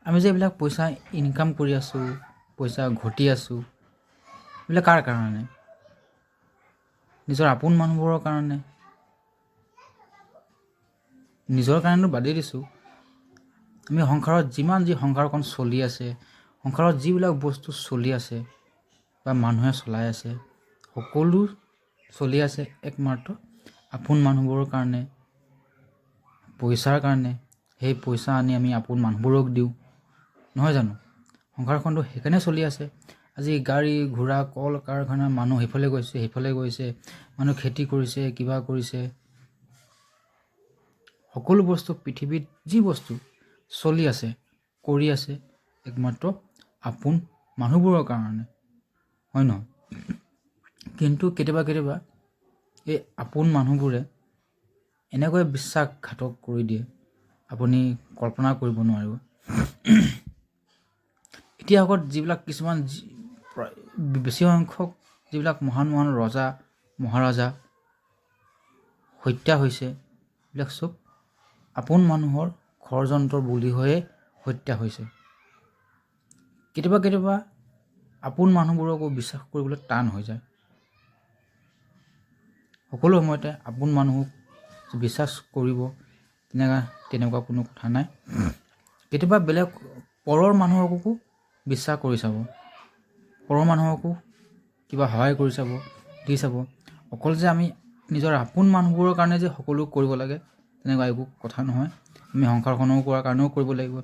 আমি যে এইবিলাক পইচা ইনকাম কৰি আছোঁ, পইচা ঘটি আছোঁ, এইবিলাক কাৰ কাৰণে? নিজৰ আপোন মানুহবোৰৰ কাৰণে। নিজৰ কাৰণেতো বাদেই দিছোঁ, আমি সংসাৰত যিমান যি সংসাৰখন চলি আছে, সংসাৰত যিবিলাক বস্তু চলি আছে বা মানুহে চলাই আছে, সকলো চলি আছে একমাত্ৰ আপোন মানুহবোৰৰ কাৰণে, পইচাৰ কাৰণে। সেই পইচা আনি আমি আপোন মানুহবোৰক দিওঁ, নহয় জানো? সংসাৰখনটো সেইকাৰণে চলি আছে। আজি গাড়ী ঘোঁৰা কল কাৰখানা, মানুহ সেইফালে গৈছে সেইফালে গৈছে, মানুহ খেতি কৰিছে, কিবা কৰিছে। সকলো বস্তু পৃথিৱীত যি বস্তু চলি আছে, কৰি আছে, একমাত্ৰ আপোন মানুহবোৰৰ কাৰণে, হয় নহয়? কিন্তু কেতিয়াবা এই আপোন মানুহবোৰে এনেকৈ বিশ্বাসঘাতক কৰি দিয়ে, আপুনি কল্পনা কৰিব নোৱাৰিব। ইতিহাসত যিবিলাক কিছুমান বেছি সংখ্যক যিবিলাক মহান মহান ৰজা মহাৰাজা হত্যা হৈছে, এইবিলাক চব আপোন মানুহৰ ষড়যন্ত্ৰ বুলি হৈয়ে হত্যা হৈছে। কেতিয়াবা আপোন মানুহবোৰকো বিশ্বাস কৰিবলৈ টান হৈ যায়। সকলো সময়তে আপোন মানুহক বিশ্বাস কৰিব তেনেকুৱা কোনো কথা নাই। কেতিয়াবা বেলেগ পৰৰ মানুহকো বিশ্বাস কৰি চাব, পৰৰ মানুহকো কিবা সহায় কৰি চাব, দি চাব। অকল যে আমি নিজৰ আপোন মানুহবোৰৰ কাৰণে যে সকলো কৰিব লাগে তেনেকুৱা একো কথা নহয়। আমি সংসাৰখনৰ কৰাৰ কাৰণেও কৰিব লাগিব,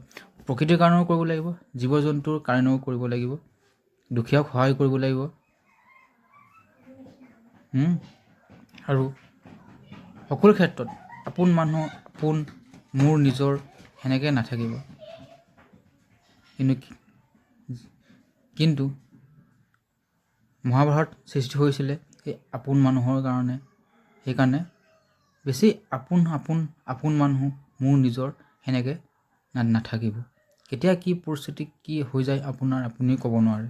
প্ৰকৃতিৰ কাৰণেও কৰিব লাগিব, জীৱ জন্তুৰ কাৰণেও কৰিব লাগিব, দুখীয়াক সহায় কৰিব লাগিব। আৰু সকলো ক্ষেত্ৰত আপোন মানুহ, আপোন মোৰ নিজৰ সেনেকৈ নাথাকিব। কিন্তু মহাভাৰত সৃষ্টি হৈছিলে এই আপোন মানুহৰ কাৰণে। সেইকাৰণে বেছি আপোন মানুহ মোৰ নিজৰ সেনেকৈ নাথাকিব। কেতিয়া কি পৰিস্থিতি কি হৈ যায় আপুনি ক'ব নোৱাৰে।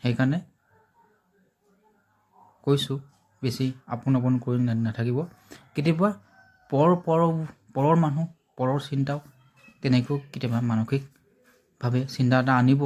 সেইকাৰণে কৈছোঁ, বেছি আপোন কৰি নাথাকিব। কেতিয়াবা পৰৰ মানুহ, পৰৰ চিন্তাও তেনেকৈও কেতিয়াবা মানসিকভাৱে চিন্তা এটা আনিব।